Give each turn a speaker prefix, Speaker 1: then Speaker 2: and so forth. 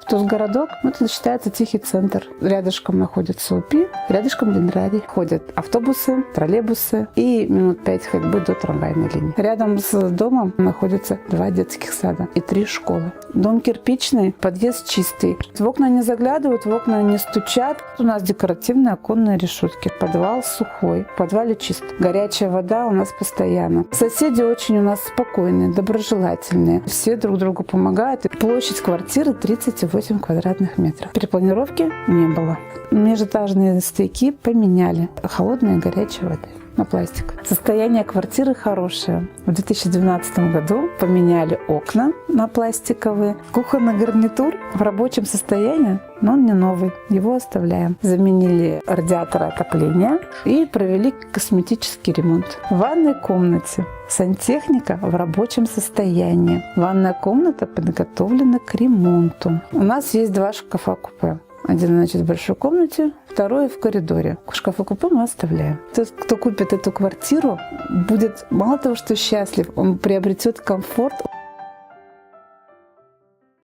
Speaker 1: Тут городок, это считается тихий центр. Рядышком находится УПИ, рядышком Ленради. Ходят автобусы, троллейбусы и минут 5 ходьбы до трамвайной линии. Рядом с домом находятся 2 детских сада и 3 школы. Дом кирпичный, подъезд чистый. В окна не заглядывают, в окна не стучат. У нас декоративные оконные решетки. Подвал сухой, в подвале чист. Горячая вода у нас постоянно. Соседи очень у нас спокойные, доброжелательные. Все друг другу помогают. Площадь квартиры 38 квадратных метров. Перепланировки не было. Межэтажные стояки поменяли. Холодной и горячей воды на пластик. Состояние квартиры хорошее. В 2012 году поменяли окна на пластиковые. Кухонный гарнитур в рабочем состоянии, но он не новый. Его оставляем. Заменили радиатор отопления и провели косметический ремонт. В ванной комнате сантехника в рабочем состоянии. Ванная комната подготовлена к ремонту. У нас есть 2 шкафа-купе. Один, значит, в большой комнате, второй в коридоре. Шкафы-купе мы оставляем. Тот, кто купит эту квартиру, будет мало того, что счастлив, он приобретет комфорт.